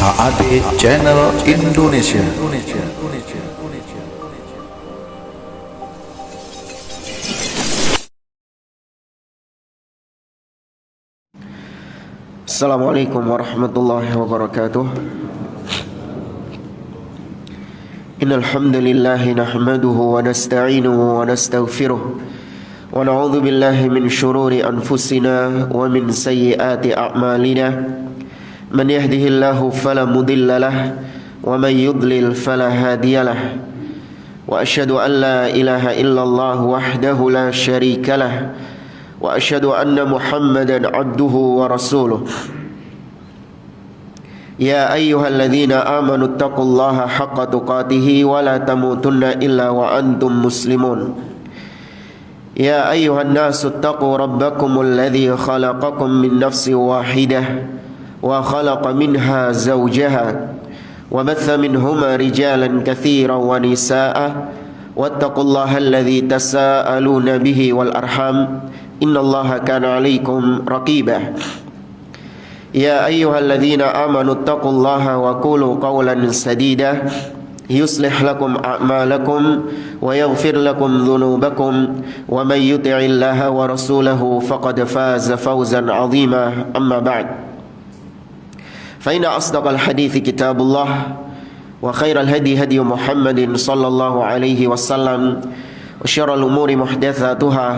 HAD Channel Indonesia. Assalamualaikum warahmatullahi wabarakatuh. Innal hamdalillah nahmaduhu wa nasta'inuhu wa nastaghfiruh wa na'udzu billahi min shururi anfusina wa min sayyiati a'malina. Man yahdihillahu fala mudilla lahu wa man yudlil fala hadiya lahu. Wa asyhadu an la ilaha illallah wahdahu la syarika lahu wa asyhadu anna Muhammadan abduhu wa rasuluh. Ya ayyuhalladzina amanu taqullaha haqqa tuqatih wa la tamutunna illa wa antum muslimun. Ya ayyuhan nasu taqu rabbakumul ladzi khalaqakum min nafsin wahidah wa khalaqa minha zawjaha wa batha minhuma rijalan katsiran wa nisaa'a wattaqullaha alladzi tasaaluna bihi wal arham innallaha kana 'alaikum raqiba. Ya ayyuhalladzina amanu taqullaha wa qulu qawlan sadida yuslih lakum a'malakum wa yaghfir lakum dhunubakum wa may yuti'illaha wa rasulahu faqad faza fawzan 'azima. Amma ba'd. Fa inna asdaqal hadithi kitabullah wa khairal hadi hadi Muhammadin sallallahu alaihi wasallam wa syarrul umuri muhdatsatuha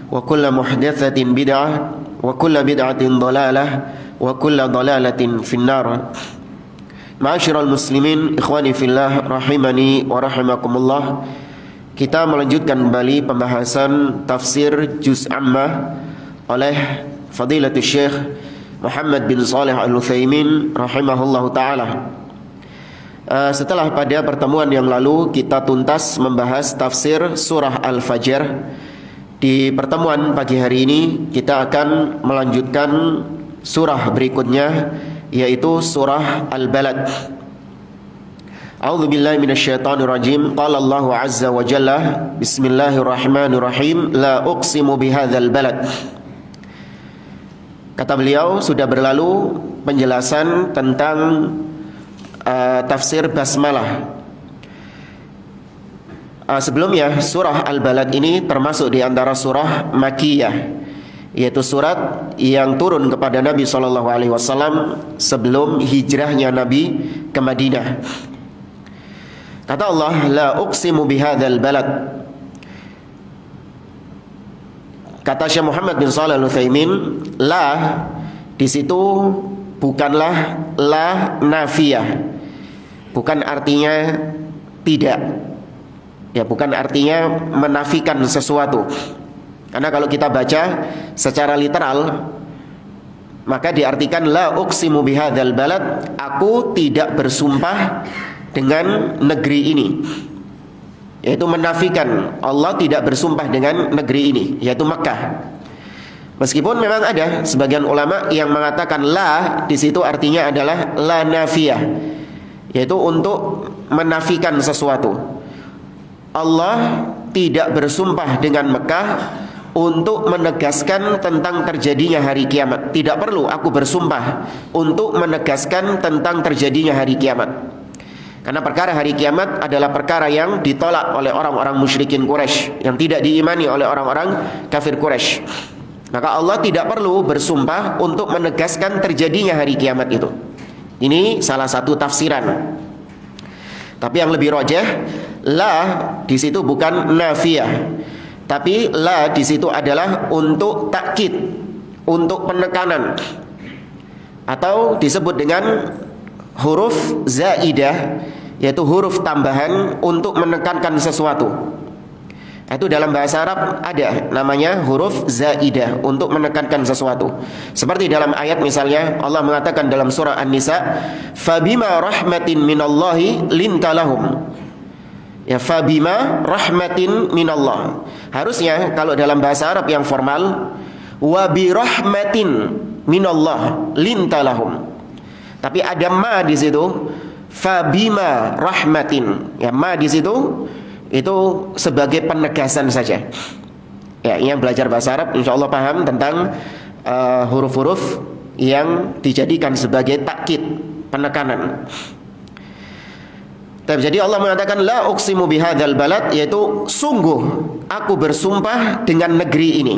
wa kullu muhdatsatin bid'ah wa kullu bid'atin dhalalah wa kullu dhalalatin finnar. Ma'asyiral muslimin, ikhwani fillah rahimani wa rahimakumullah. Kita melanjutkan kembali pembahasan tafsir juz ammah oleh Fadilatul Syekh Muhammad bin Shalih Al-Utsaimin rahimahullahu taala. Setelah pada pertemuan yang lalu kita tuntas membahas tafsir surah Al-Fajr, di pertemuan pagi hari ini kita akan melanjutkan surah berikutnya, yaitu surah Al-Balad. A'udzu billahi minasyaitonir rajim. Qala Allahu azza wa jalla, bismillahirrahmanirrahim, la uqsimu bihadzal balad. Kata beliau, sudah berlalu penjelasan tentang tafsir basmalah. Sebelumnya surah Al-Balad ini termasuk di antara surah Makkiyah, yaitu surat yang turun kepada Nabi SAW sebelum hijrahnya Nabi ke Madinah. Kata Allah, la uqsimu bihadzal balad. Kata Syekh Muhammad bin Shalih Al-Utsaimin, la di situ bukanlah la nafiyah, bukan artinya tidak, ya, bukan artinya menafikan sesuatu. Karena kalau kita baca secara literal, maka diartikan la uqsimu bihadzal balad, aku tidak bersumpah dengan negeri ini, yaitu menafikan Allah tidak bersumpah dengan negeri ini, yaitu Makkah. Meskipun memang ada sebagian ulama yang mengatakan la di situ artinya adalah la nafiyah, yaitu untuk menafikan sesuatu. Allah tidak bersumpah dengan Mekah untuk menegaskan tentang terjadinya hari kiamat. Tidak perlu aku bersumpah untuk menegaskan tentang terjadinya hari kiamat. Karena perkara hari kiamat adalah perkara yang ditolak oleh orang-orang musyrikin Quraisy, yang tidak diimani oleh orang-orang kafir Quraisy. Maka Allah tidak perlu bersumpah untuk menegaskan terjadinya hari kiamat itu. Ini salah satu tafsiran. Tapi yang lebih rajih, la di situ bukan nafiyah, tapi la di situ adalah untuk takkid, untuk penekanan, atau disebut dengan huruf zaidah, yaitu huruf tambahan untuk menekankan sesuatu. Itu dalam bahasa Arab ada namanya huruf zaidah, untuk menekankan sesuatu. Seperti dalam ayat misalnya Allah mengatakan dalam surah An-Nisa, fabima rahmatin minallahi lintalahum. Ya, fabima rahmatin minallah. Harusnya kalau dalam bahasa Arab yang formal, wa bi rahmatin minallah lintalahum. Tapi ada ma di situ, fabima rahmatin. Ya, ma di situ itu sebagai penegasan saja. Ya, yang belajar bahasa Arab insyaallah paham tentang huruf-huruf yang dijadikan sebagai takkid, penekanan. Jadi Allah mengatakan la uqsimu bihadzal balad, yaitu sungguh aku bersumpah dengan negeri ini.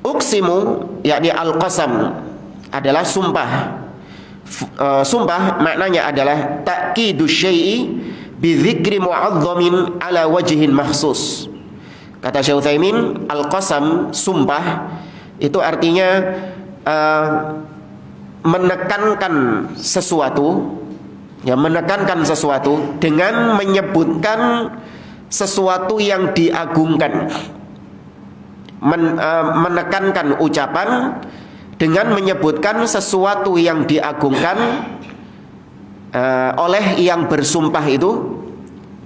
Uqsimu yakni al-qasam adalah sumpah. Sumpah maknanya adalah ta'kidu syai'i bi dzikri mu'azzamin ala wajhin mahsus. Kata Syekh Utsaimin, al-qasam sumpah itu artinya menekankan sesuatu, ya, menekankan sesuatu dengan menyebutkan sesuatu yang diagungkan. Menekankan ucapan dengan menyebutkan sesuatu yang diagungkan oleh yang bersumpah itu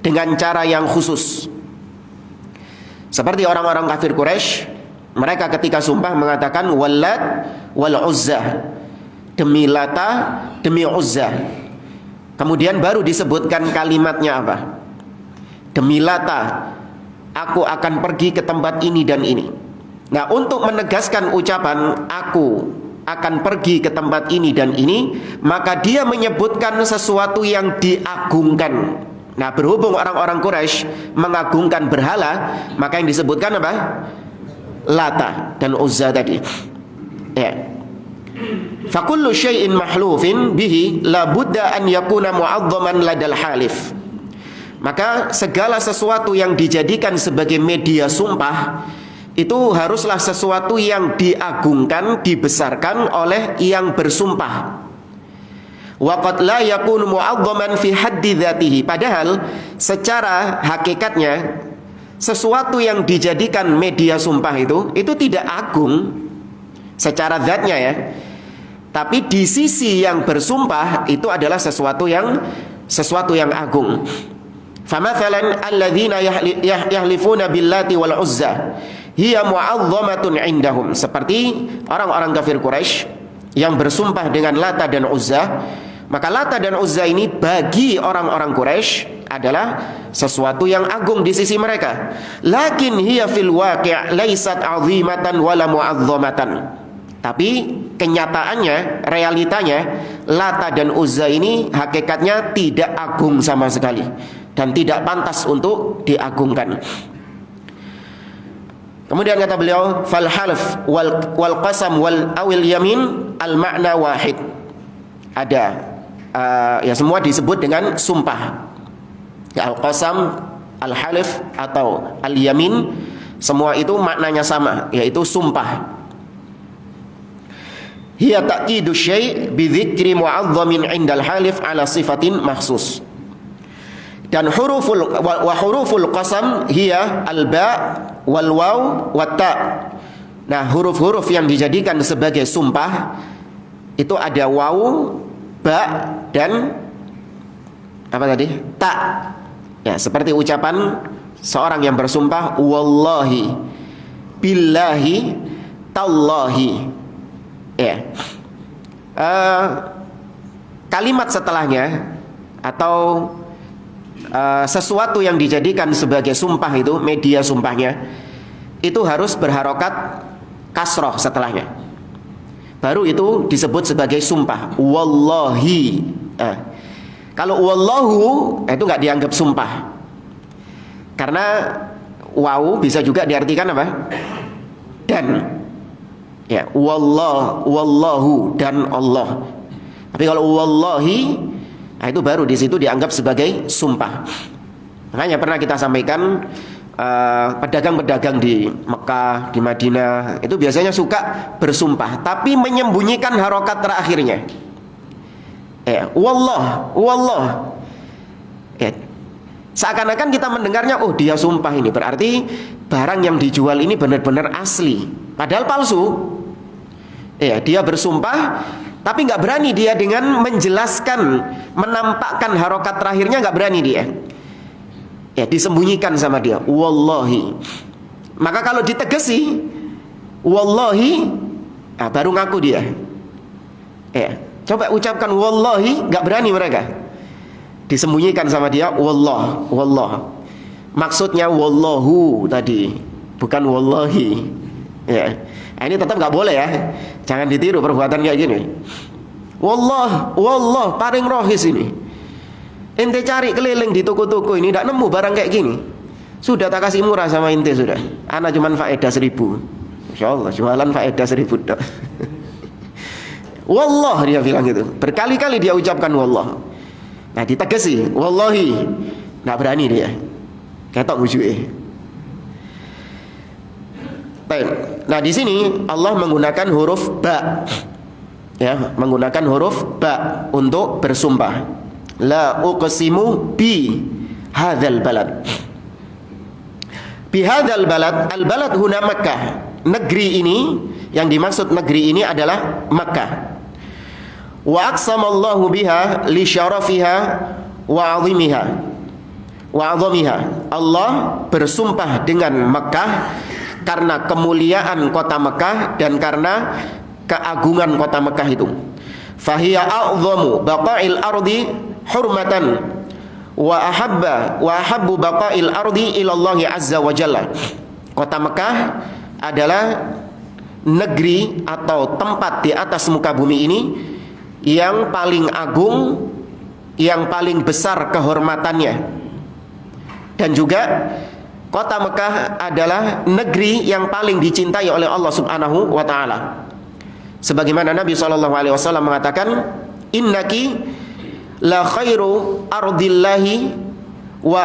dengan cara yang khusus. Seperti orang-orang kafir Quraisy, mereka ketika sumpah mengatakan Wallat wal Uzza, demi Lata, demi Uzza. Kemudian baru disebutkan kalimatnya apa? Demi Lata, aku akan pergi ke tempat ini dan ini. Nah, untuk menegaskan ucapan aku akan pergi ke tempat ini dan ini, maka dia menyebutkan sesuatu yang diagungkan. Nah, berhubung orang-orang Quraisy mengagungkan berhala, maka yang disebutkan apa? Lata dan Uzza tadi. Ya. Fakullu syai'in mahlufin bihi la budda an yakuna mu'azzaman ladal halif. Maka segala sesuatu yang dijadikan sebagai media sumpah itu haruslah sesuatu yang diagungkan, dibesarkan oleh yang bersumpah. Wa qad la yakunu mu'azzaman fi haddi dzatihi. Padahal secara hakikatnya sesuatu yang dijadikan media sumpah itu tidak agung secara zatnya, ya. Tapi di sisi yang bersumpah itu adalah sesuatu yang agung. Famathalan alladzina yahlifuna billati wal uzza hiya mu'azzamatun indahum. Seperti orang-orang kafir Quraisy yang bersumpah dengan Lata dan Uzza, maka Lata dan Uzza ini bagi orang-orang Quraisy adalah sesuatu yang agung di sisi mereka. Lakin hiya fil waqi' laisat 'azimatan wala mu'azzamatan. Tapi kenyataannya, realitanya, Lata dan Uzza ini hakikatnya tidak agung sama sekali dan tidak pantas untuk diagungkan. Kemudian kata beliau, fal half wal qasam wal awil yamin al makna wahid. Ada ya semua disebut dengan sumpah. Ya, al qasam, al halif atau al yamin, semua itu maknanya sama, yaitu sumpah. Hiya ta'kidu syai' bi dzikri mu'azzamin 'indal halif ala sifatin mahsus. Dan huruful qasam hiya al-ba wal waw wat ta. Nah, huruf-huruf yang dijadikan sebagai sumpah itu ada waw, ba dan apa tadi? Ta. Ya, seperti ucapan seorang yang bersumpah wallahi, billahi, tallahi. Ya. Kalimat setelahnya atau sesuatu yang dijadikan sebagai sumpah itu, media sumpahnya itu harus berharokat kasroh setelahnya, baru itu disebut sebagai sumpah. Wallahi. Kalau wallahu itu nggak dianggap sumpah, karena waw bisa juga diartikan apa? Dan. Ya, wallahu dan Allah. Tapi kalau wallahi, nah itu baru di situ dianggap sebagai sumpah. Makanya pernah kita sampaikan pedagang-pedagang di Mekah, di Madinah itu biasanya suka bersumpah tapi menyembunyikan harokat terakhirnya. Ya, wallah. Ya, seakan-akan kita mendengarnya, oh dia sumpah ini, berarti barang yang dijual ini benar-benar asli, padahal palsu. Ya, dia bersumpah tapi nggak berani dia dengan menjelaskan, menampakkan harokat terakhirnya, nggak berani dia. Ya, disembunyikan sama dia, wallahi. Maka kalau ditegesi wallahi, nah baru ngaku dia. Ya, coba ucapkan wallahi, nggak berani mereka. Disembunyikan sama dia, wallah. Maksudnya wallahu tadi, bukan wallahi. Ya. Nah, ini tetap nggak boleh ya. Jangan ditiru perbuatan kayak gini. Wallah paling rohis ini. Ente cari keliling di toko-toko ini tidak nemu barang kayak gini. Sudah tak kasih murah sama ente sudah. Ana cuman faedah 1.000. Insyaallah jualan faedah 1.000 tok. Wallah dia bilang gitu. Berkali-kali dia ucapkan wallah. Nah ditegesi wallahi. Nggak berani dia. Ketok wujuke. Baik. Nah di sini Allah menggunakan huruf ba. Ya, menggunakan huruf ba untuk bersumpah. La uqsimu bi hadzal balad. Bi hadzal balad, al balad huna Makkah. Negeri ini, yang dimaksud negeri ini adalah Makkah. Wa aqsamallahu biha li syarafiha wa 'azimiha. Wa 'azamiha. Allah bersumpah dengan Makkah karena kemuliaan kota Makkah dan karena keagungan kota Makkah itu. Fahiya a'zamu baqa'il ardi hurmatan wa ahabbu baqa'il ardi ila Allah azza wa jalla. Kota Makkah adalah negeri atau tempat di atas muka bumi ini yang paling agung, yang paling besar kehormatannya. Dan juga kota Mekah adalah negeri yang paling dicintai oleh Allah Subhanahu wa taala. Sebagaimana Nabi SAW mengatakan, innaki la khairu ardillahi wa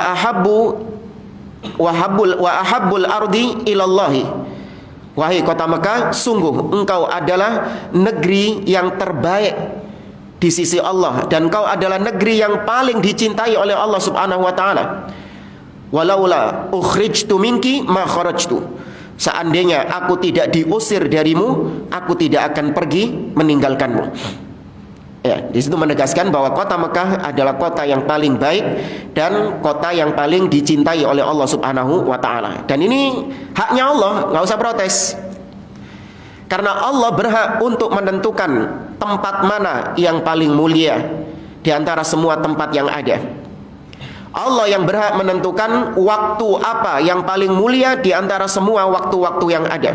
ahabbul ardi ilallahi. Wahai kota Mekah, sungguh engkau adalah negeri yang terbaik di sisi Allah, dan engkau adalah negeri yang paling dicintai oleh Allah Subhanahu wa taala. Walaula ukhrijtu minki ma kharajtu. Seandainya aku tidak diusir darimu, aku tidak akan pergi meninggalkanmu. Ya, di situ menegaskan bahwa kota Mekah adalah kota yang paling baik dan kota yang paling dicintai oleh Allah Subhanahu wa taala. Dan ini haknya Allah, nggak usah protes. Karena Allah berhak untuk menentukan tempat mana yang paling mulia di antara semua tempat yang ada. Allah yang berhak menentukan waktu apa yang paling mulia di antara semua waktu-waktu yang ada.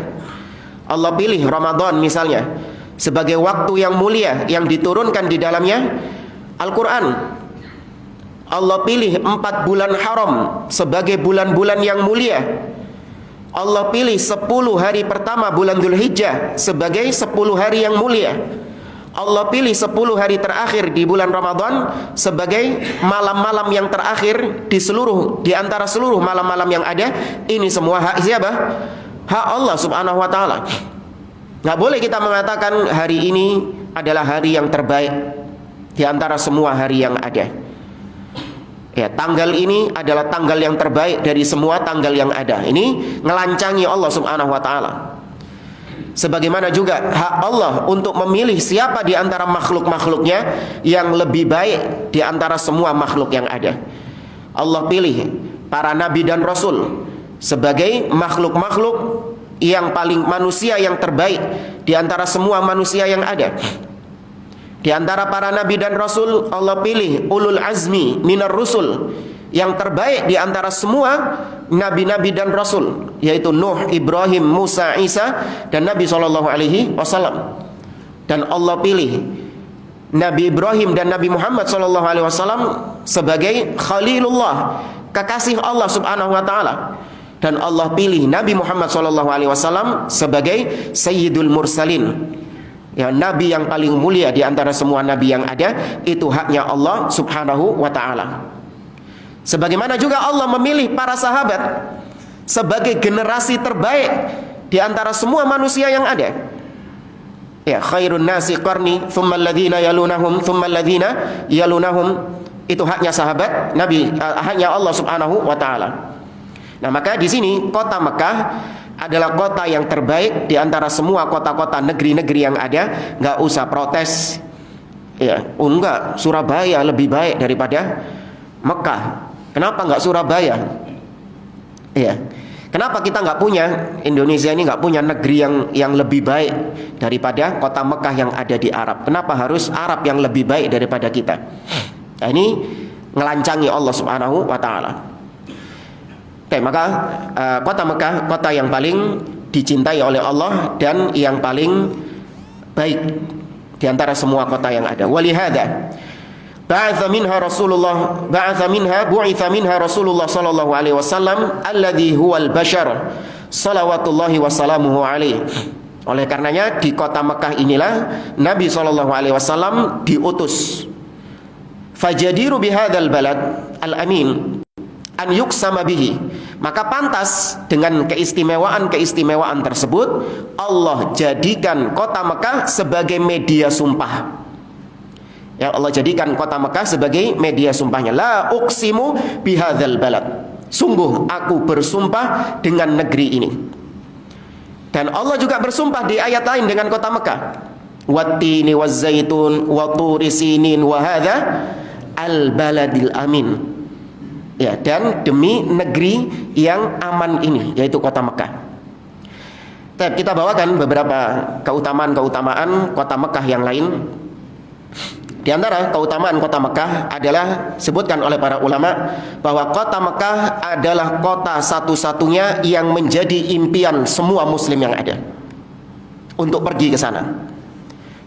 Allah pilih Ramadan misalnya sebagai waktu yang mulia yang diturunkan di dalamnya Al-Quran. Allah pilih 4 bulan haram sebagai bulan-bulan yang mulia. Allah pilih 10 hari pertama bulan Dzulhijjah sebagai 10 hari yang mulia. Allah pilih 10 hari terakhir di bulan Ramadan sebagai malam-malam yang terakhir di antara seluruh malam-malam yang ada. Ini semua hak siapa? Hak Allah Subhanahu wa taala. Nggak boleh kita mengatakan hari ini adalah hari yang terbaik di antara semua hari yang ada. Ya, tanggal ini adalah tanggal yang terbaik dari semua tanggal yang ada. Ini ngelancangi Allah Subhanahu wa taala. Sebagaimana juga hak Allah untuk memilih siapa di antara makhluk-makhluknya yang lebih baik di antara semua makhluk yang ada. Allah pilih para nabi dan rasul sebagai makhluk-makhluk yang paling manusia yang terbaik di antara semua manusia yang ada. Di antara para nabi dan rasul, Allah pilih ulul azmi minar rusul, yang terbaik di antara semua nabi-nabi dan rasul, yaitu Nuh, Ibrahim, Musa, Isa, dan Nabi SAW. Dan Allah pilih Nabi Ibrahim dan Nabi Muhammad SAW sebagai Khalilullah, kekasih Allah Subhanahu wa taala. Dan Allah pilih Nabi Muhammad SAW sebagai Sayyidul Mursalin, ya, nabi yang paling mulia di antara semua nabi yang ada. Itu haknya Allah Subhanahu wa taala. Sebagaimana juga Allah memilih para sahabat sebagai generasi terbaik di antara semua manusia yang ada. Ya, khairun nasi qarni, thumma alladhina yalunahum, thumma alladhina yalunahum. Itu haknya sahabat Nabi, haknya Allah Subhanahu wa taala. Nah, maka di sini kota Mekah adalah kota yang terbaik di antara semua kota-kota negeri-negeri yang ada. Nggak usah protes. Ya, enggak, Surabaya lebih baik daripada Mekah. Kenapa nggak Surabaya? Ya, kenapa kita nggak punya, Indonesia ini nggak punya negeri yang lebih baik daripada kota Mekah yang ada di Arab? Kenapa harus Arab yang lebih baik daripada kita? Nah, ini ngelancangi Allah Subhanahu wa taala. Oke, maka kota Mekah kota yang paling dicintai oleh Allah dan yang paling baik. di antara semua kota yang ada. Walihada bu'itsa minha Rasulullah sallallahu alaihi wasallam alladhi huwal bashar salawatullahi wassalamuhu alaihi. Oleh karenanya di kota Mekah inilah Nabi sallallahu alaihi wasallam diutus. Fajadiru bihadzal balad al-amin an yuksama bihi. Maka pantas dengan keistimewaan tersebut Allah jadikan kota Mekah sebagai media sumpah. Ya, Allah jadikan kota Mekah sebagai media sumpahnya. La uqsimu bihadzal balad. Sungguh aku bersumpah dengan negeri ini. Dan Allah juga bersumpah di ayat lain dengan kota Mekah. Wattini wazzaitun wa turi sinin wa hadza al baladil amin. Ya, dan demi negeri yang aman ini, yaitu kota Mekah. Kita bawakan beberapa keutamaan kota Mekah yang lain. Di antara keutamaan kota Mekah adalah sebutkan oleh para ulama bahwa kota Mekah adalah kota satu-satunya yang menjadi impian semua muslim yang ada untuk pergi ke sana.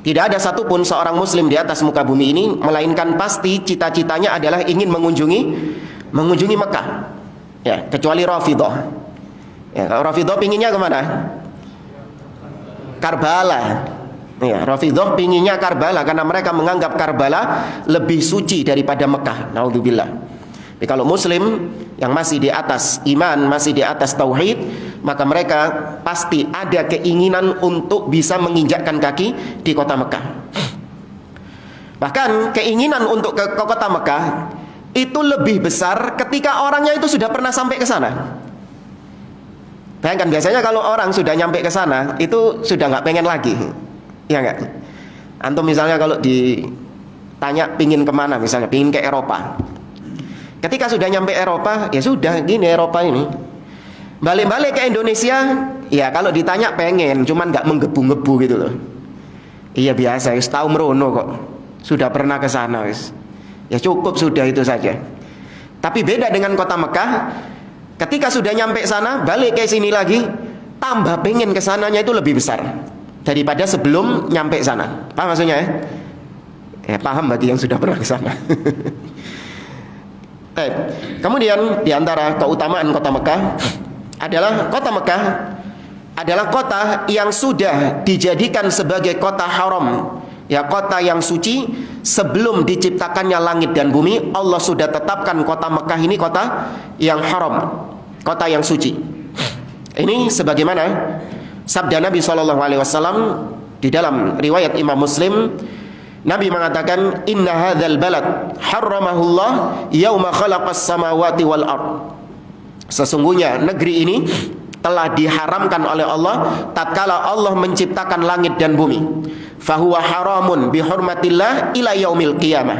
Tidak ada satupun seorang muslim di atas muka bumi ini melainkan pasti cita-citanya adalah ingin mengunjungi Mekah. Ya, kecuali Rafidhah. Ya, Rafidhah pinginnya kemana? Karbala. Ya, Rafidhah pinginnya Karbala karena mereka menganggap Karbala lebih suci daripada Mekah. Naudzubillah. Tapi kalau muslim yang masih di atas iman, masih di atas tauhid, maka mereka pasti ada keinginan untuk bisa menginjakkan kaki di kota Mekah. Bahkan keinginan untuk ke kota Mekah itu lebih besar ketika orangnya itu sudah pernah sampai ke sana. Bayangkan biasanya kalau orang sudah nyampe ke sana itu sudah nggak pengen lagi. Ya enggak? Antum misalnya kalau ditanya pingin kemana, misalnya pingin ke Eropa. Ketika sudah nyampe Eropa, ya sudah gini Eropa ini. Balik-balik ke Indonesia, ya kalau ditanya pengen, cuman nggak menggebu-gebu gitu loh. Iya biasa, tahu merono kok. Sudah pernah ke sana, ya cukup sudah itu saja. Tapi beda dengan kota Mekah, ketika sudah nyampe sana, balik ke sini lagi, tambah pengen ke sananya itu lebih besar daripada sebelum nyampe sana. Paham maksudnya ya? Paham bagi yang sudah pernah ke sana. Kemudian di antara keutamaan kota Mekah adalah kota Mekah adalah kota yang sudah dijadikan sebagai kota haram. Ya, kota yang suci sebelum diciptakannya langit dan bumi. Allah sudah tetapkan kota Mekah ini kota yang haram, kota yang suci. Ini sebagaimana sabda Nabi SAW di dalam riwayat Imam Muslim. Nabi mengatakan, Inna hadzal balad harramahullah yauma khalaqas samawati wal ard. Sesungguhnya negeri ini telah diharamkan oleh Allah tatkala Allah menciptakan langit dan bumi. Fahuwa haramun bihurmatillah ila yaumil qiyamah.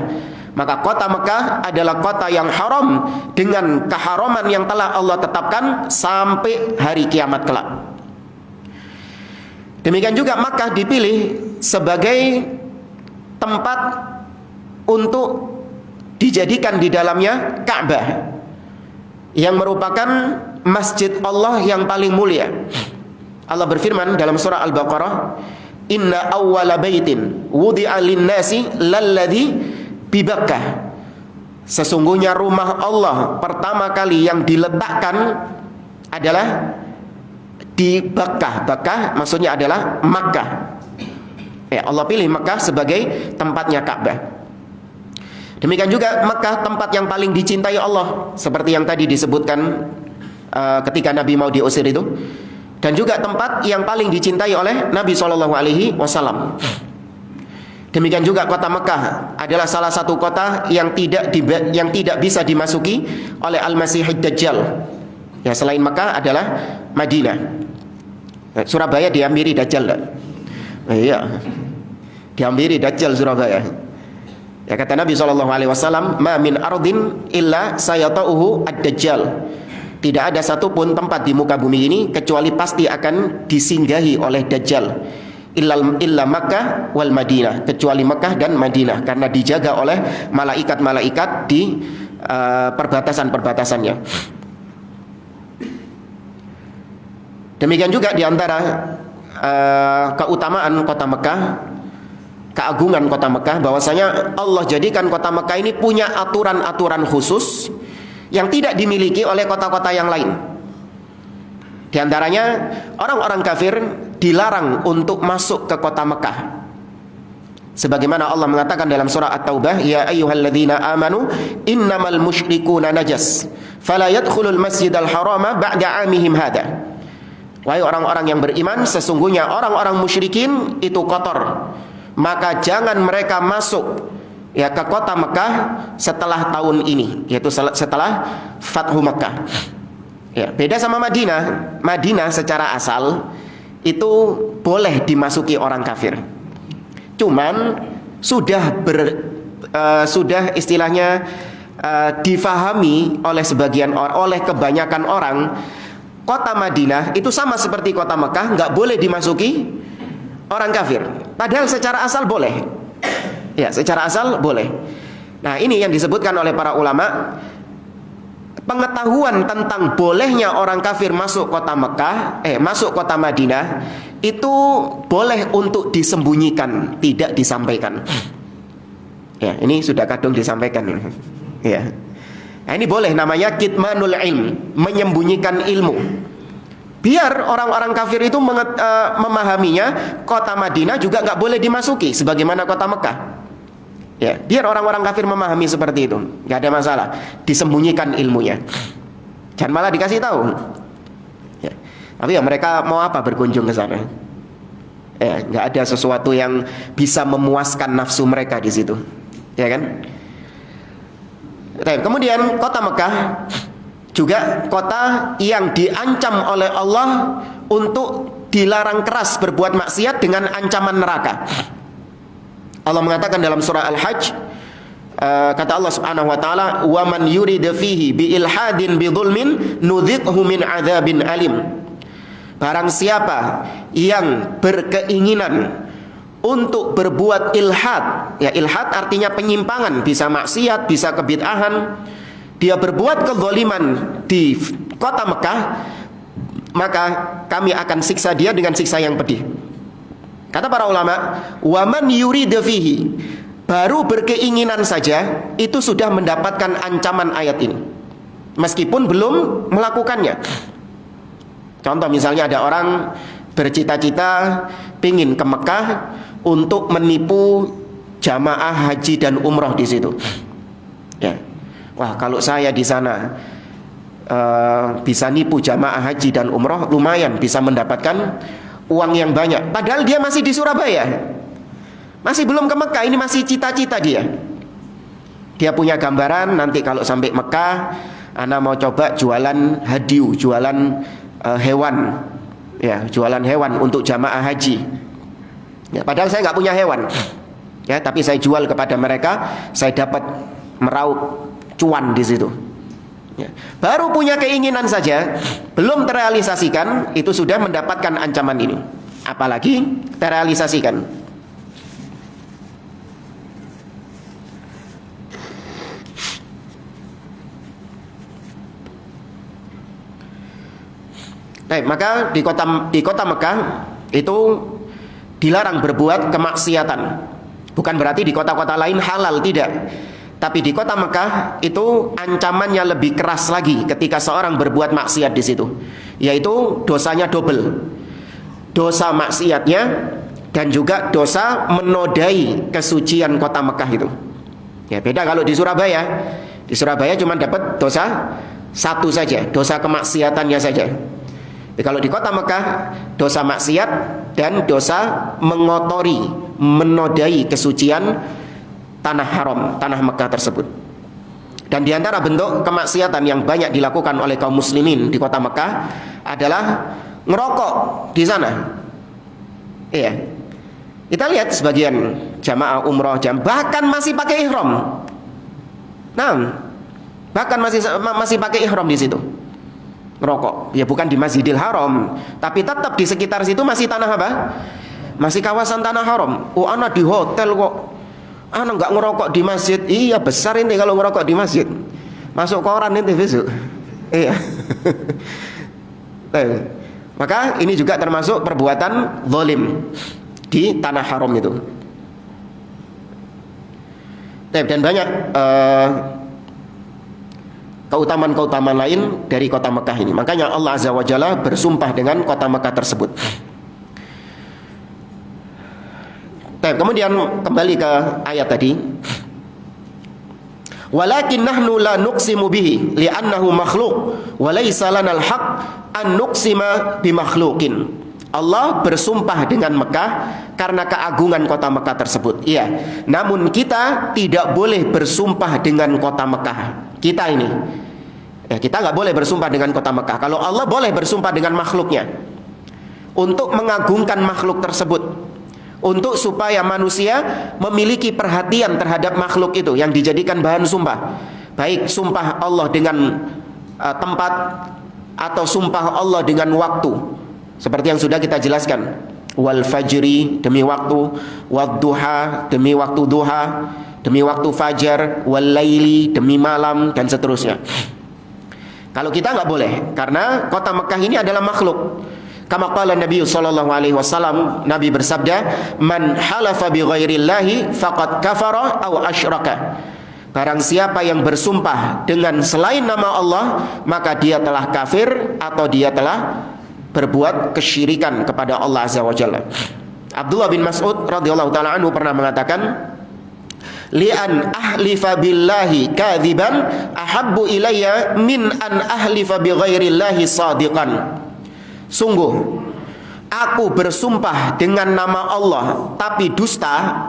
Maka kota Mekah adalah kota yang haram dengan keharaman yang telah Allah tetapkan sampai hari kiamat kelak. Demikian juga Makkah dipilih sebagai tempat untuk dijadikan di dalamnya Ka'bah, yang merupakan masjid Allah yang paling mulia. Allah berfirman dalam surah Al-Baqarah, Inna awwala baitin wudi'a lin-nasi lalladzi bi Bakkah. Sesungguhnya rumah Allah pertama kali yang diletakkan adalah di Bakkah. Bakkah maksudnya adalah Makkah. Allah pilih Makkah sebagai tempatnya Ka'bah. Demikian juga Makkah tempat yang paling dicintai Allah, seperti yang tadi disebutkan ketika Nabi mau diusir itu. Dan juga tempat yang paling dicintai oleh Nabi SAW. Demikian juga kota Makkah adalah salah satu kota yang tidak bisa dimasuki oleh Al-Masihid Dajjal. Ya, selain Makkah adalah Madinah. Surabaya dihampiri Dajjal. Iya, dihampiri Dajjal Surabaya. Ya, kata Nabi SAW, ma min ardin illa sayata'uhu ad-Dajjal. Tidak ada satupun tempat di muka bumi ini kecuali pasti akan disinggahi oleh Dajjal. Illa Makkah wal Madinah, kecuali Makkah dan Madinah, karena dijaga oleh malaikat-malaikat di perbatasan-perbatasannya. Demikian juga di antara keutamaan kota Mekah keagungan kota Mekah, bahwasanya Allah jadikan kota Mekah ini punya aturan-aturan khusus yang tidak dimiliki oleh kota-kota yang lain. Di antaranya, orang-orang kafir dilarang untuk masuk ke kota Mekah. Sebagaimana Allah mengatakan dalam surah At-Taubah, ya ayyuhalladzina amanu innamal musyrikuuna najas fala yadkhulul masjidal harama ba'da 'amihim hada. Wahai orang-orang yang beriman, sesungguhnya orang-orang musyrikin itu kotor, maka jangan mereka masuk ya ke kota Mekah setelah tahun ini, yaitu setelah Fathu Mekah. Ya, beda sama Madinah. Madinah secara asal itu boleh dimasuki orang kafir. Cuman sudah istilahnya difahami oleh oleh kebanyakan orang, kota Madinah itu sama seperti kota Mekah, nggak boleh dimasuki orang kafir. Padahal secara asal boleh. Ya, secara asal boleh. Nah, ini yang disebutkan oleh para ulama, pengetahuan tentang bolehnya orang kafir masuk kota Mekah, masuk kota Madinah itu boleh untuk disembunyikan, tidak disampaikan. Ya, ini sudah kadung disampaikan. Ya. Nah, ini boleh, namanya kitmanul ilm, menyembunyikan ilmu. Biar orang-orang kafir itu memahaminya, kota Madinah juga nggak boleh dimasuki sebagaimana kota Mekah. Ya, biar orang-orang kafir memahami seperti itu, nggak ada masalah, disembunyikan ilmunya, jangan malah dikasih tahu. Ya. Tapi ya mereka mau apa berkunjung ke sana? Ya, nggak ada sesuatu yang bisa memuaskan nafsu mereka di situ, ya kan? Kemudian kota Mekah juga kota yang diancam oleh Allah untuk dilarang keras berbuat maksiat dengan ancaman neraka. Allah mengatakan dalam surah Al-Hajj, kata Allah Subhanahu wa taala, "Wa man yurid fihi bi ilhadin bi dzulmin nudzighu min adzabin alim." Barang siapa yang berkeinginan untuk berbuat ilhad, ya ilhad artinya penyimpangan, bisa maksiat, bisa kebid'ahan, dia berbuat kezaliman di kota Mekah, maka kami akan siksa dia dengan siksa yang pedih. Kata para ulama, waman yurid fihi, baru berkeinginan saja itu sudah mendapatkan ancaman ayat ini, meskipun belum melakukannya. Contoh misalnya ada orang bercita-cita pingin ke Mekah untuk menipu jamaah haji dan umroh di situ. Ya, wah kalau saya di sana bisa nipu jamaah haji dan umroh, lumayan bisa mendapatkan uang yang banyak. Padahal dia masih di Surabaya, masih belum ke Mekah. Ini masih cita-cita dia. Dia punya gambaran, nanti kalau sampai Mekah, ana mau coba jualan hadiu, jualan hewan, ya jualan hewan untuk jamaah haji. Ya, padahal saya nggak punya hewan, ya tapi saya jual kepada mereka, saya dapat meraup cuan di situ. Ya. Baru punya keinginan saja, belum terrealisasikan, itu sudah mendapatkan ancaman ini. Apalagi terrealisasikan. Baik, maka di kota Mekah itu dilarang berbuat kemaksiatan. Bukan berarti di kota-kota lain halal, tidak. Tapi di kota Mekah itu ancamannya lebih keras lagi ketika seorang berbuat maksiat di situ, yaitu dosanya double. Dosa maksiatnya dan juga dosa menodai kesucian kota Mekah itu. Ya, beda kalau di Surabaya. Di Surabaya cuma dapat dosa satu saja, dosa kemaksiatannya saja. Tapi kalau di kota Mekah, dosa maksiat dan dosa mengotori, menodai kesucian tanah haram, tanah Mekah tersebut. Dan diantara bentuk kemaksiatan yang banyak dilakukan oleh kaum muslimin di kota Mekah adalah ngerokok di sana. Iya. Kita lihat sebagian jamaah umroh bahkan masih pakai ihram. Nah, bahkan masih pakai ihram di situ. Ngerokok. Ya bukan di Masjidil Haram, tapi tetap di sekitar situ masih tanah apa? Masih kawasan tanah haram. Oh, anak di hotel kok. Anak nggak ngerokok di masjid. Iya, besar ini kalau ngerokok di masjid. Masuk koran ini besok. Iya. Maka ini juga termasuk perbuatan zalim di tanah haram itu. Dan banyak keutamaan-keutamaan lain dari kota Mekah ini. Makanya Allah Azza wa Jalla bersumpah dengan kota Mekah tersebut. Kemudian kembali ke ayat tadi. Walakin nahnu la nuqsimu bihi li'annahu makhluq wa laysa lanal haqq an nuqsima bimakhluqin. Allah bersumpah dengan Mekah karena keagungan kota Mekah tersebut. Iya, namun kita tidak boleh bersumpah dengan kota Mekah. Kita ini, ya, kita nggak boleh bersumpah dengan kota Mekah. Kalau Allah boleh bersumpah dengan makhluknya untuk mengagungkan makhluk tersebut, untuk supaya manusia memiliki perhatian terhadap makhluk itu yang dijadikan bahan sumpah. Baik sumpah Allah dengan tempat atau sumpah Allah dengan waktu. Seperti yang sudah kita jelaskan, wal fajri demi waktu, wad duha demi waktu duha, demi waktu fajar, wal laili demi malam, dan seterusnya. Kalau kita nggak boleh, karena kota Mekah ini adalah makhluk. Kama qala Nabi sallallahu alaihi wasallam, Nabi bersabda, man halafa bi ghairillahi faqad kafara aw asyraka. Barang siapa yang bersumpah dengan selain nama Allah, maka dia telah kafir atau dia telah berbuat kesyirikan kepada Allah Azza wa Jalla. Abdullah bin Mas'ud radhiyallahu taala anhu pernah mengatakan, li'an ahlifa billahi kadziban ahabbu ilayya min an ahlifa bi ghairillahi shadiqan. Sungguh aku bersumpah dengan nama Allah tapi dusta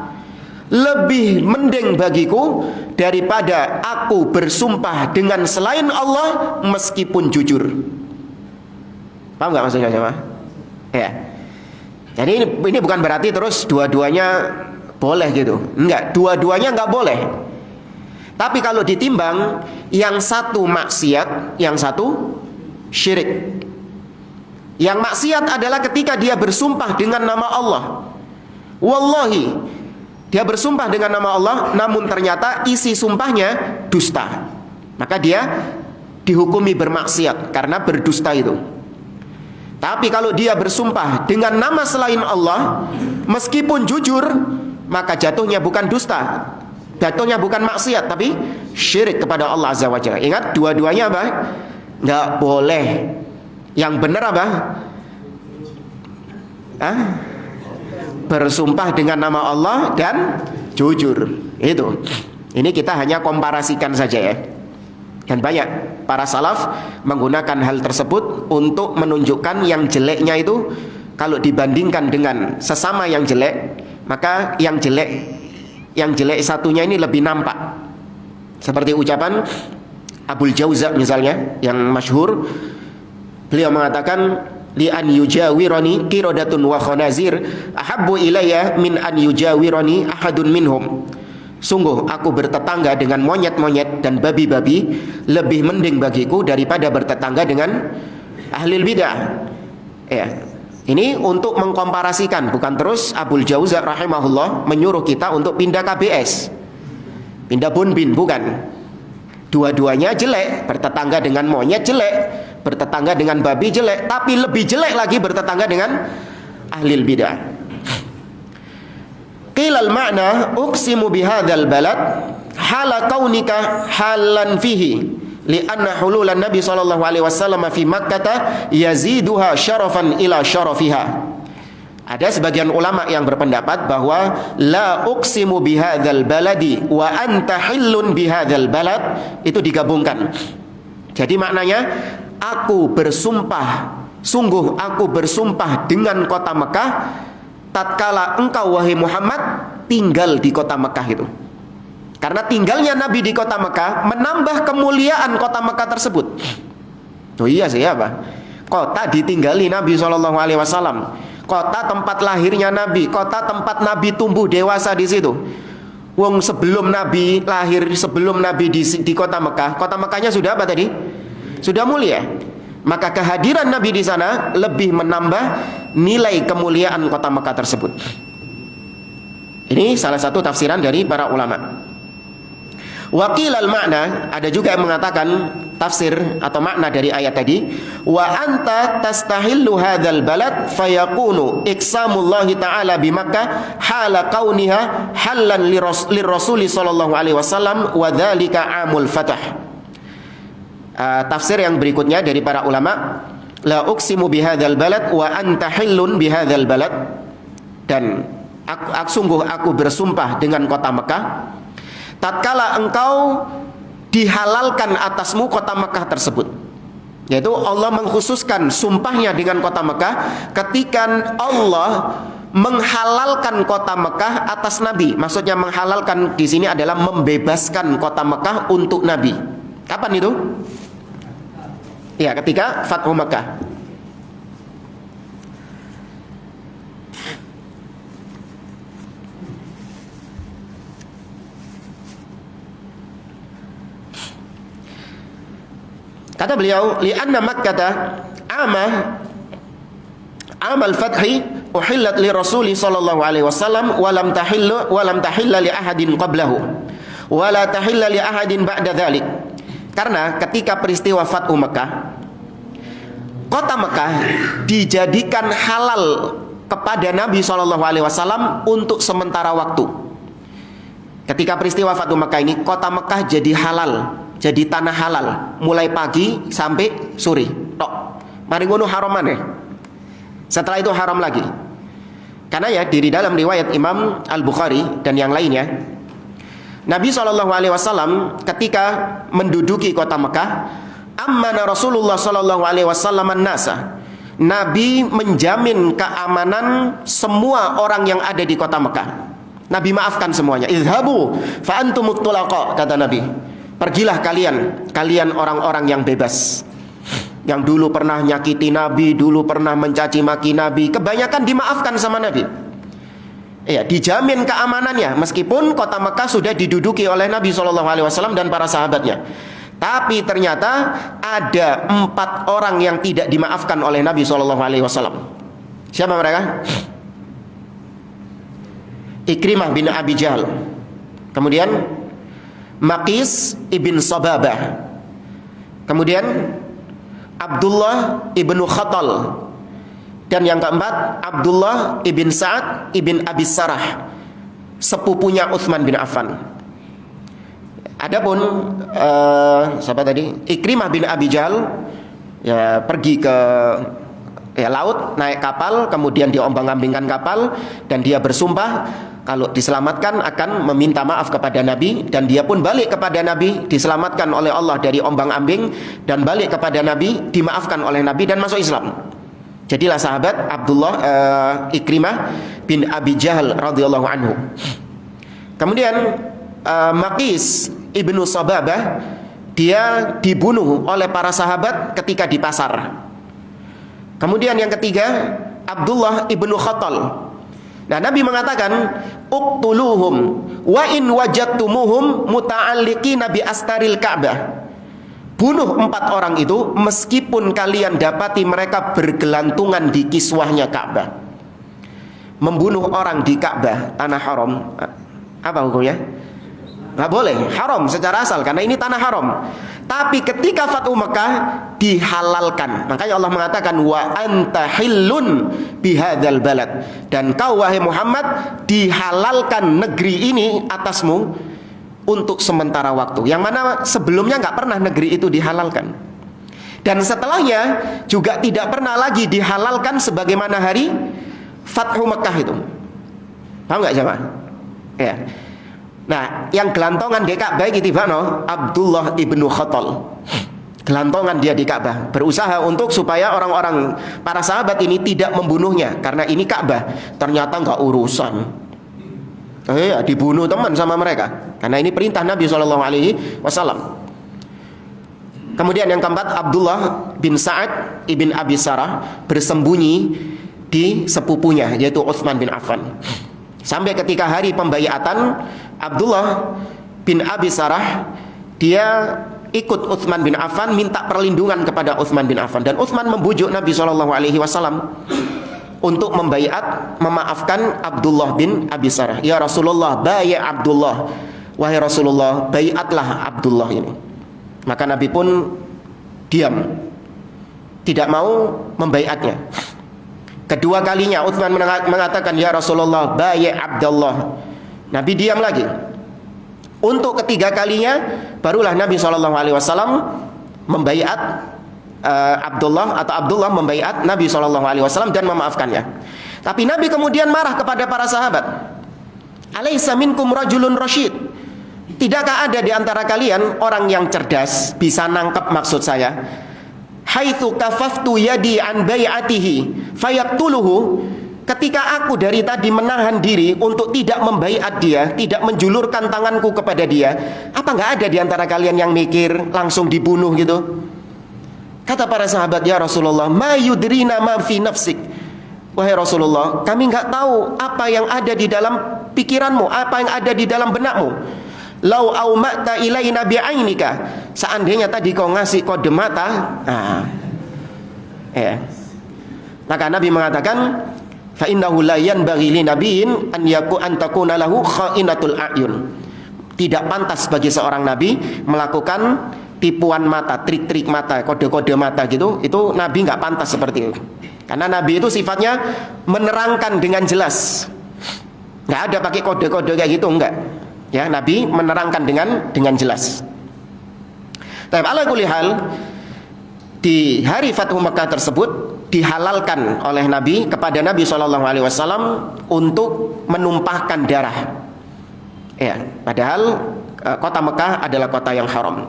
lebih mending bagiku daripada aku bersumpah dengan selain Allah meskipun jujur. Paham nggak maksudnya sama? Ya. Jadi ini bukan berarti terus dua-duanya boleh gitu. Enggak, dua-duanya nggak boleh. Tapi kalau ditimbang, yang satu maksiat, yang satu syirik. Yang maksiat adalah ketika dia bersumpah dengan nama Allah. Wallahi, dia bersumpah dengan nama Allah, namun ternyata isi sumpahnya dusta. Maka dia dihukumi bermaksiat karena berdusta itu. Tapi kalau dia bersumpah dengan nama selain Allah, meskipun jujur, maka jatuhnya bukan dusta, jatuhnya bukan maksiat, tapi syirik kepada Allah Azza wa Jalla. Ingat, dua-duanya apa? Nggak boleh. Yang benar apa? Bersumpah dengan nama Allah dan jujur. Itu. Ini kita hanya komparasikan saja ya. Dan banyak para salaf menggunakan hal tersebut untuk menunjukkan yang jeleknya itu, kalau dibandingkan dengan sesama yang jelek, maka yang jelek satunya ini lebih nampak. Seperti ucapan Abul Jauza misalnya yang masyhur, beliau mengatakan, li an yujawirani qirodatun wa khanazir ahabbu ilayya min an yujawirani ahadun minhum. Sungguh aku bertetangga dengan monyet-monyet dan babi-babi lebih mending bagiku daripada bertetangga dengan ahli bid'ah. Ya. Ini untuk mengkomparasikan, bukan terus Abul Jauza rahimahullah menyuruh kita untuk pindah KBS, pindah Bonbin, bukan. Dua-duanya jelek, bertetangga dengan monyet jelek, bertetangga dengan babi jelek, tapi lebih jelek lagi bertetangga dengan ahli bid'ah. Qilal ma'na uqsimu bihadzal balad hala kaunika halan fihi lianna hululan Nabi sallallahu alaihi wasallam fi Makkah yaziduha syarafan ila syarafiha. Ada sebagian ulama yang berpendapat bahwa la uqsimu bihadzal baladi wa anta hillun bihadzal balad itu digabungkan. Jadi maknanya, aku bersumpah, sungguh aku bersumpah dengan kota Mekah tatkala engkau wahai Muhammad tinggal di kota Mekah itu. Karena tinggalnya Nabi di kota Mekah menambah kemuliaan kota Mekah tersebut. Oh iya sih apa? Kota ditinggali Nabi SAW, kota tempat lahirnya Nabi, kota tempat Nabi tumbuh dewasa di situ. Wong sebelum Nabi lahir, sebelum Nabi di kota Mekah, kota Mekahnya sudah apa tadi? Sudah mulia. Maka kehadiran Nabi di sana lebih menambah nilai kemuliaan kota Mekah tersebut. Ini salah satu tafsiran dari para ulama. Waqilal makna, ada juga yang mengatakan tafsir atau makna dari ayat tadi, wa anta tastahillu hadzal balad fayakunu iksamullahi ta'ala bi Makkah hala kauniha hallan lirrasuli sallallahu alaihi wasallam wa dzalika amul fath. Tafsir yang berikutnya dari para ulama, la uqsimu bihadzal balad wa anta hillun bihadzal balad, dan sungguh aku bersumpah dengan kota Mekah tatkala engkau dihalalkan atasmu kota Mekah tersebut. Yaitu Allah mengkhususkan sumpahnya dengan kota Mekah ketika Allah menghalalkan kota Mekah atas Nabi. Maksudnya menghalalkan di sini adalah membebaskan kota Mekah untuk Nabi. Kapan itu? Ya, ketika Fathu Mekah. Kata beliau, li'anna Makkah amal fathi uhillat li Rasuli sallallahu alaihi wasallam wa lam tahilla li ahadin qablahu wa la tahilla li ahadin ba'da dzalik. Karena ketika peristiwa Fathu Mekah, kota Mekah dijadikan halal kepada Nabi sallallahu alaihi wasallam untuk sementara waktu. Ketika peristiwa Fathu Mekah ini, kota Mekah jadi halal, jadi tanah halal mulai pagi sampai sore. Tok. Mari ngono haraman ya. Setelah itu haram lagi. Karena ya di dalam riwayat Imam Al-Bukhari dan yang lainnya, Nabi SAW ketika menduduki kota Mekah, ammana Rasulullah SAW an-nasa. Nabi menjamin keamanan semua orang yang ada di kota Mekah. Nabi maafkan semuanya. Idhabu fa antumut tulaqa, kata Nabi. Pergilah kalian orang-orang yang bebas. Yang dulu pernah nyakiti Nabi, dulu pernah mencaci maki Nabi, kebanyakan dimaafkan sama Nabi. Ya, dijamin keamanannya meskipun kota Mekah sudah diduduki oleh Nabi SAW dan para sahabatnya. Tapi ternyata ada 4 orang yang tidak dimaafkan oleh Nabi SAW. Siapa mereka? Ikrimah bin Abi Jahal, kemudian Maqis ibn Sababah, kemudian Abdullah ibnu Khatal, dan yang keempat Abdullah ibn Sa'ad ibn Abi Sarah, sepupunya Utsman bin Affan. Adapun siapa tadi? Ikrimah bin Abi Jahal ya pergi ke laut, naik kapal, kemudian diombang-ambingkan kapal, dan dia bersumpah kalau diselamatkan akan meminta maaf kepada Nabi, dan dia pun balik kepada Nabi, diselamatkan oleh Allah dari ombang-ambing dan balik kepada Nabi, dimaafkan oleh Nabi dan masuk Islam. Jadilah sahabat Abdullah Ikrimah bin Abi Jahal radhiyallahu anhu. Kemudian Maqis ibnu Sababah, dia dibunuh oleh para sahabat ketika di pasar. Kemudian yang ketiga Abdullah ibnu Khatal. Nah, Nabi mengatakan uqtuluhum wa in wajadtumuhum muta'alliqina bi astaril Ka'bah. Bunuh 4 orang itu meskipun kalian dapati mereka bergelantungan di kiswahnya Ka'bah. Membunuh orang di Ka'bah, tanah haram, apa hukumnya? Nggak boleh, haram secara asal karena ini tanah haram. Tapi ketika Fathu Mekah dihalalkan. Makanya Allah mengatakan wa anta hillun bihadzal balad, dan kau wahai Muhammad dihalalkan negeri ini atasmu untuk sementara waktu. Yang mana sebelumnya nggak pernah negeri itu dihalalkan. Dan setelahnya juga tidak pernah lagi dihalalkan sebagaimana hari Fathu Mekah itu. Paham nggak jemaah? Ya. Nah, yang gelantongan di Ka'bah iki tibano Abdullah ibnu Khatal. Gelantongan dia di Ka'bah, berusaha untuk supaya orang-orang para sahabat ini tidak membunuhnya karena ini Ka'bah. Ternyata nggak urusan. Dibunuh teman sama mereka karena ini perintah Nabi SAW. Kemudian yang keempat Abdullah bin Sa'ad ibn Abi Sarah bersembunyi di sepupunya yaitu Utsman bin Affan. Sampai ketika hari pembaiatan, Abdullah bin Abi Sarah dia ikut Utsman bin Affan minta perlindungan kepada Utsman bin Affan, dan Utsman membujuk Nabi SAW untuk membaiat, memaafkan Abdullah bin Abi Sarah. Ya Rasulullah, bayar Abdullah, wahai Rasulullah, baiatlah Abdullah ini. Maka Nabi pun diam, tidak mau membaiatnya. Kedua kalinya Utsman mengatakan, ya Rasulullah, bai' Abdullah. Nabi diam lagi. Untuk ketiga kalinya barulah Nabi SAW membaiat Abdullah, atau Abdullah membaiat Nabi SAW dan memaafkannya. Tapi Nabi kemudian marah kepada para sahabat. Alaysa minkum rajulun rasyid? Tidakkah ada di antara kalian orang yang cerdas, bisa nangkep maksud saya? Haitsu kafaftu yadi an bai'atihi fayaqtuluhu. Ketika aku dari tadi menahan diri untuk tidak membaiat dia, tidak menjulurkan tanganku kepada dia, apa nggak ada di antara kalian yang mikir langsung dibunuh gitu? Kata para sahabat, ya Rasulullah, ma yudrina ma fi nafsik. Wahai Rasulullah, kami nggak tahu apa yang ada di dalam pikiranmu, apa yang ada di dalam benakmu. Lau auma'ta ilaina bi'ainika. Seandainya tadi kau ngasih kode mata, maka Nabi mengatakan, fa innahu la yanbaghi li nabiyyin an takuna lahu kha'inatul a'yun. Tidak pantas bagi seorang nabi melakukan tipuan mata, trik-trik mata, kode-kode mata gitu. Itu nabi nggak pantas seperti itu. Karena nabi itu sifatnya menerangkan dengan jelas. Nggak ada pakai kode-kode kayak gitu, enggak. Ya, nabi menerangkan dengan jelas. Tapi ala kulli hal, di hari Fathu Makkah tersebut dihalalkan oleh Nabi kepada Nabi SAW untuk menumpahkan darah. Ya, padahal kota Mekah adalah kota yang haram.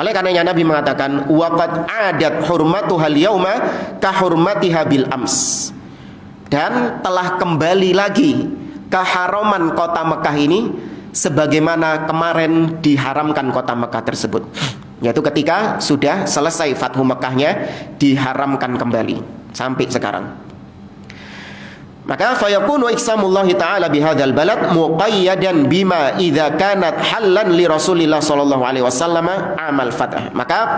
Oleh karenanya Nabi mengatakan, waqad adat hurmatuhal yauma ka hurmatiha bil ams. Dan telah kembali lagi keharaman kota Mekah ini sebagaimana kemarin diharamkan kota Mekah tersebut, yaitu ketika sudah selesai Fathu Mekahnya diharamkan kembali sampai sekarang. Maka fayakunu iksamullahi ta'ala bihadzal balad muqayyadan bima idza kanat hallan li Rasulillah sallallahu alaihi wasallam amal fath. Maka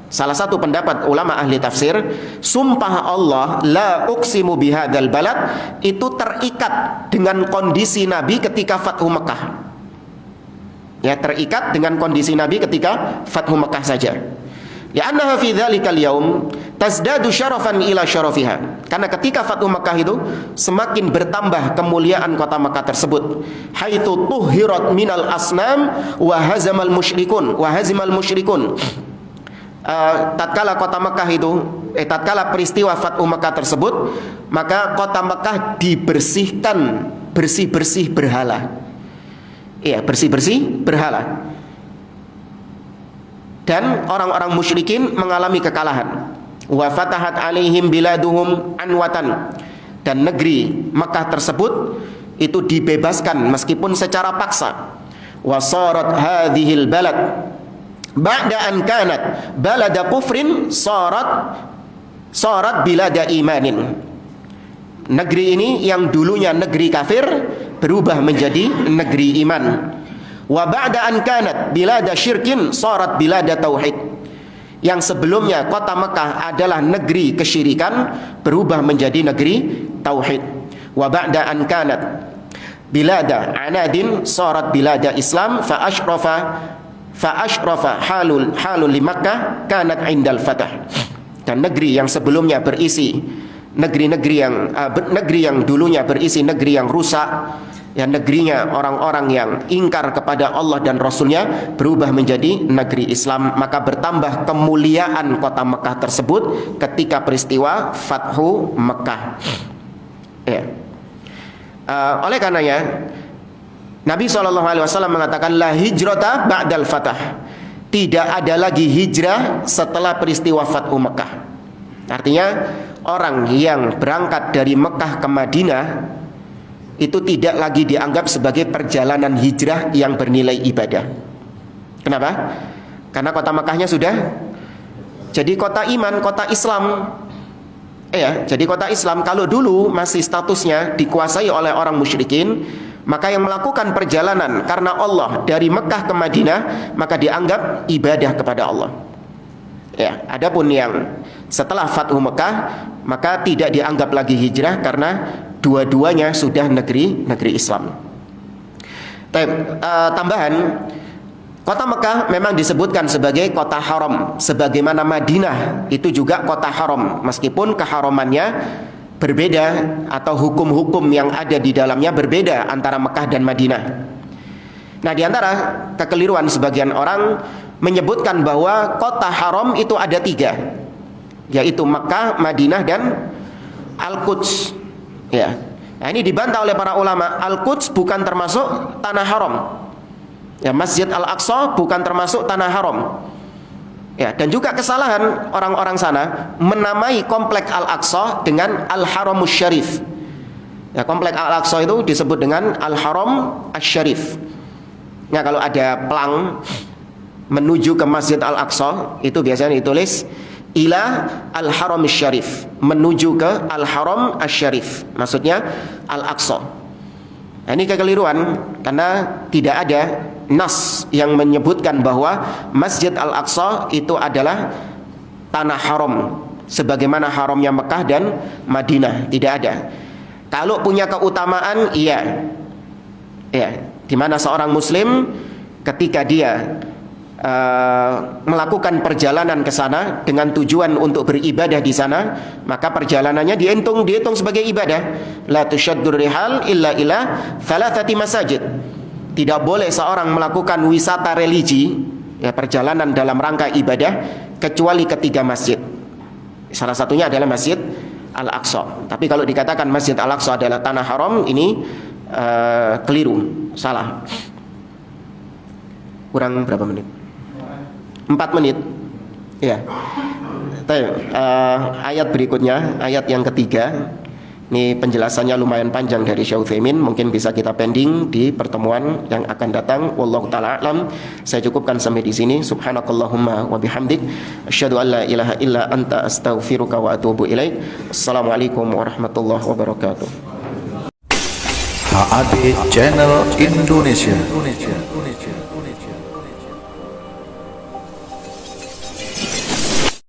salah satu pendapat ulama ahli tafsir, sumpah Allah la uqsimu bihadzal balad itu terikat dengan kondisi Nabi ketika Fathu Mekah. Ya, terikat dengan kondisi Nabi ketika Fathu Mekah saja. Li'annaha fi dzalikal yaum tazdadu syarafan ila syarafiha. Karena ketika Fathu Mekah itu semakin bertambah kemuliaan kota Mekah tersebut. Haitsu tuhhirat minal asnam wa hazamal musyrikun tatkala kota Mekah itu tatkala peristiwa Fathu Mekah tersebut, maka kota Mekah dibersihkan bersih-bersih berhala. Iya, bersih-bersih berhala. Dan orang-orang musyrikin mengalami kekalahan. Wa fatahat alaihim biladuhum anwatan. Dan negeri Mekah tersebut itu dibebaskan meskipun secara paksa. Wa sarat hadhil balad ba'da an kanat balada kufrin sarat bilada imanin. Negeri ini yang dulunya negeri kafir berubah menjadi negeri iman. Wa ba'da an kanat bilada syirkin sarat bilada tauhid. Yang sebelumnya kota Mekah adalah negeri kesyirikan berubah menjadi negeri tauhid. Wa ba'da an kanat bilada anadin sarat bilada Islam fa ashrafa halul li Makkah kanat indal fatah. Dan negeri yang sebelumnya berisi negeri yang dulunya berisi negeri yang rusak, ya, negerinya orang-orang yang ingkar kepada Allah dan Rasulnya berubah menjadi negeri Islam. Maka bertambah kemuliaan kota Mekah tersebut ketika peristiwa Fathu Mekah, ya. Oleh karenanya Nabi SAW mengatakan la hijrata ba'dal fatah. Tidak ada lagi hijrah setelah peristiwa Fathu Mekah. Artinya orang yang berangkat dari Mekah ke Madinah itu tidak lagi dianggap sebagai perjalanan hijrah yang bernilai ibadah. Kenapa? Karena kota Mekahnya sudah jadi kota iman, kota Islam. Ya, jadi kota Islam. Kalau dulu masih statusnya dikuasai oleh orang musyrikin, maka yang melakukan perjalanan karena Allah dari Mekah ke Madinah maka dianggap ibadah kepada Allah. Ya, adapun yang setelah Fathu Mekah maka tidak dianggap lagi hijrah karena dua-duanya sudah negeri Islam. Tambahan, kota Mekah memang disebutkan sebagai kota haram, sebagaimana Madinah itu juga kota haram, meskipun keharamannya berbeda atau hukum-hukum yang ada di dalamnya berbeda antara Mekah dan Madinah. Nah, di antara kekeliruan sebagian orang menyebutkan bahwa kota haram itu ada 3, yaitu Mekah, Madinah, dan Al-Quds. Ya. Nah, ini dibantah oleh para ulama. Al-Quds bukan termasuk tanah haram. Ya, Masjid Al-Aqsa bukan termasuk tanah haram. Ya, dan juga kesalahan orang-orang sana menamai komplek Al-Aqsa dengan Al-Haramus Syarif. Ya, komplek Al-Aqsa itu disebut dengan Al-Haram Asy-Syarif. Nah, kalau ada pelang menuju ke Masjid Al-Aqsa, itu biasanya ditulis ila Al-Haram Syarif, menuju ke Al-Haram Asy-Syarif, maksudnya Al-Aqsa. Nah, ini kekeliruan karena tidak ada nas yang menyebutkan bahwa Masjid Al-Aqsa itu adalah tanah haram sebagaimana haramnya Mekah dan Madinah, tidak ada. Kalau punya keutamaan, iya. Ya, di mana seorang muslim ketika dia melakukan perjalanan ke sana dengan tujuan untuk beribadah di sana, maka perjalanannya dihitung sebagai ibadah. La tusyaddur rihal illa ila thalathati masajid. Tidak boleh seorang melakukan wisata religi, ya, perjalanan dalam rangka ibadah, kecuali ke 3 masjid. Salah satunya adalah Masjid Al-Aqsa. Tapi kalau dikatakan Masjid Al-Aqsa adalah tanah haram, ini keliru, salah. Kurang berapa menit? 4 menit. Ya. Ayat berikutnya, ayat yang ketiga. Ini penjelasannya lumayan panjang dari Syekh Utsaimin, mungkin bisa kita pending di pertemuan yang akan datang. Wallahu taala alam. Saya cukupkan sampai di sini. Subhanakallahumma wa bihamdik, asyhadu an la ilaha illa anta, astaghfiruka wa atubu ilaik. Assalamualaikum warahmatullahi wabarakatuh. HAD Channel Indonesia.